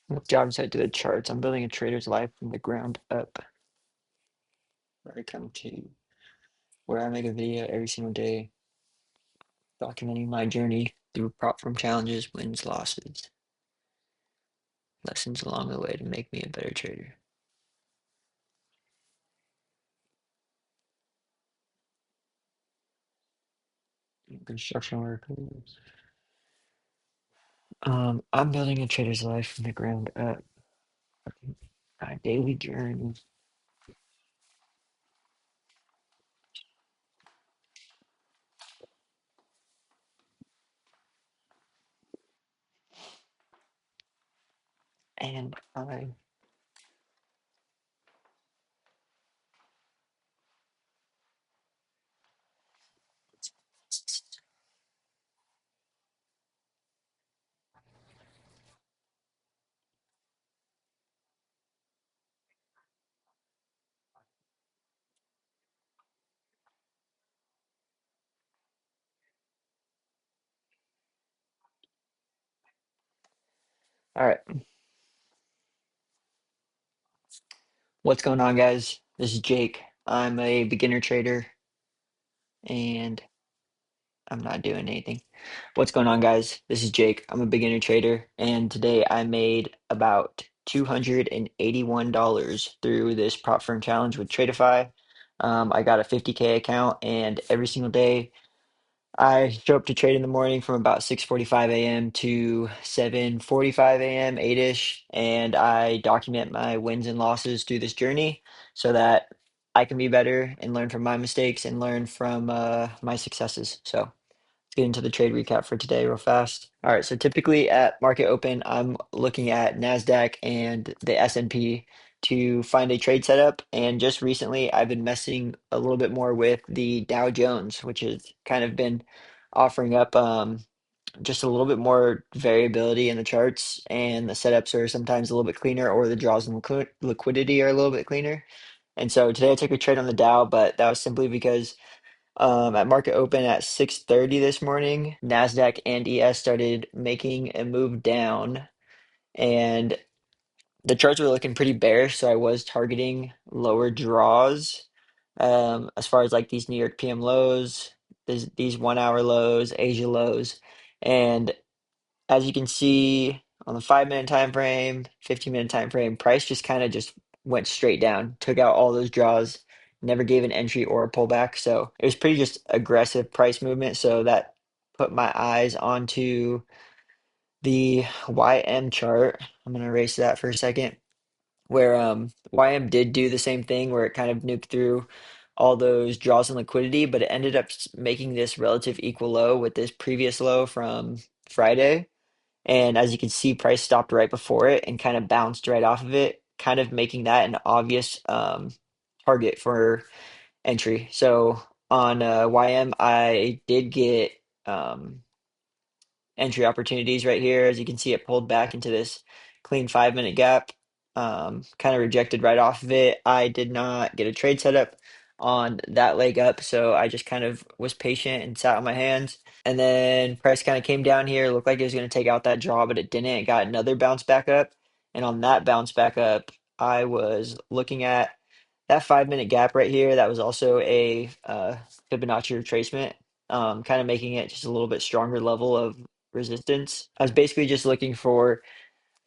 What job site to the charts? I'm building a trader's life from the ground up. Where I come to where I make a video every single day documenting my journey through prop firm challenges, wins, losses, lessons along the way to make me a better trader. Construction workers. I'm building a trader's life from the ground up. My daily journey. And I all right. What's going on, guys? This is Jake. I'm a beginner trader and I'm not doing anything. What's going on, guys? This is Jake. I'm a beginner trader, and today I made about $281 through this prop firm challenge with Tradeify. I got a 50K account, and every single day I show up to trade in the morning from about 6:45 a.m. to 7:45 a.m., 8-ish, and I document my wins and losses through this journey so that I can be better and learn from my mistakes and learn from my successes. So get into the trade recap for today real fast. All right, so typically at market open, I'm looking at NASDAQ and the S&P to find a trade setup. And just recently, I've been messing a little bit more with the Dow Jones, which has kind of been offering up just a little bit more variability in the charts. And the setups are sometimes a little bit cleaner, or the draws and liquidity are a little bit cleaner. And so today I took a trade on the Dow, but that was simply because at market open at 6:30 this morning, Nasdaq and ES started making a move down, and the charts were looking pretty bearish. So I was targeting lower draws, as far as like these New York PM lows, these 1 hour lows, Asia lows, and as you can see on the 5 minute time frame, 15 minute time frame, price just kind of just went straight down, took out all those draws, never gave an entry or a pullback. So it was pretty just aggressive price movement. So that put my eyes onto the YM chart. I'm gonna erase that for a second, where YM did do the same thing where it kind of nuked through all those draws and liquidity, but it ended up making this relative equal low with this previous low from Friday. And as you can see, price stopped right before it and kind of bounced right off of it, kind of making that an obvious target for entry. So on YM, I did get um, entry opportunities right here. As you can see, it pulled back into this clean 5 minute gap, kind of rejected right off of it. I did not get a trade setup on that leg up, so I just kind of was patient and sat on my hands. And then price kind of came down here. Looked like it was going to take out that draw, but it didn't. It got another bounce back up. And on that bounce back up, I was looking at that 5 minute gap right here. That was also a Fibonacci retracement, kind of making it just a little bit stronger level of resistance. I was basically just looking for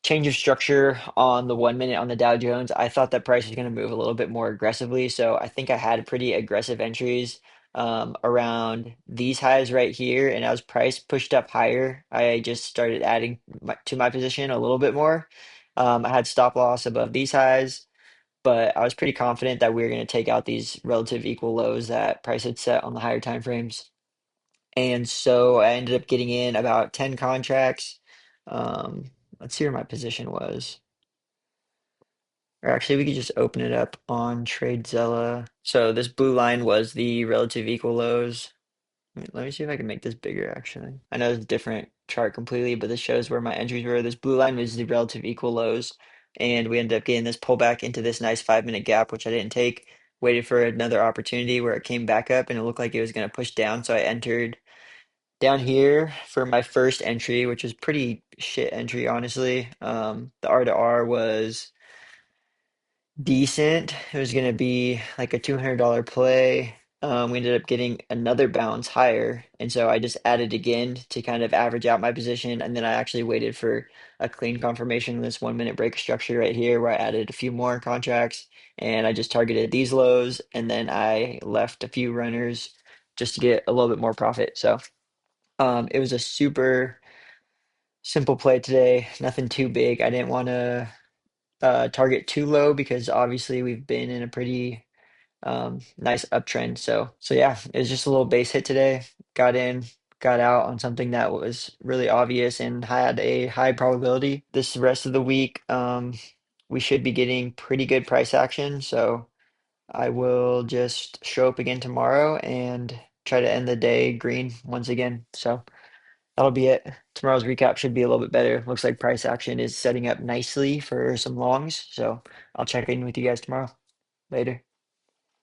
change of structure on the 1 minute on the Dow Jones. I thought that price was going to move a little bit more aggressively. So I think I had pretty aggressive entries around these highs right here. And as price pushed up higher, I just started adding to my position a little bit more. I had stop loss above these highs, but I was pretty confident that we were going to take out these relative equal lows that price had set on the higher time frames. And so I ended up getting in about 10 contracts. Let's see where my position was. Or actually, we could just open it up on TradeZilla. So this blue line was the relative equal lows. Let me see if I can make this bigger, actually. I know it's a different chart completely, but this shows where my entries were. This blue line was the relative equal lows, and we ended up getting this pullback into this nice 5 minute gap, which I didn't take. Waited for another opportunity where it came back up, and it looked like it was going to push down, so I entered Down here for my first entry, which was pretty shit entry, honestly. The R to R was decent. It was gonna be like a $200 play. We ended up getting another bounce higher, and so I just added again to kind of average out my position, and then I actually waited for a clean confirmation in this 1 minute break structure right here, where I added a few more contracts, and I just targeted these lows, and then I left a few runners just to get a little bit more profit. So it was a super simple play today, nothing too big. I didn't want to target too low because obviously we've been in a pretty nice uptrend. So yeah, it was just a little base hit today. Got in, got out on something that was really obvious and had a high probability. This rest of the week, we should be getting pretty good price action. So I will just show up again tomorrow and try to end the day green once again. So that'll be it. Tomorrow's recap should be a little bit better. Looks like price action is setting up nicely for some longs. So I'll check in with you guys tomorrow. Later.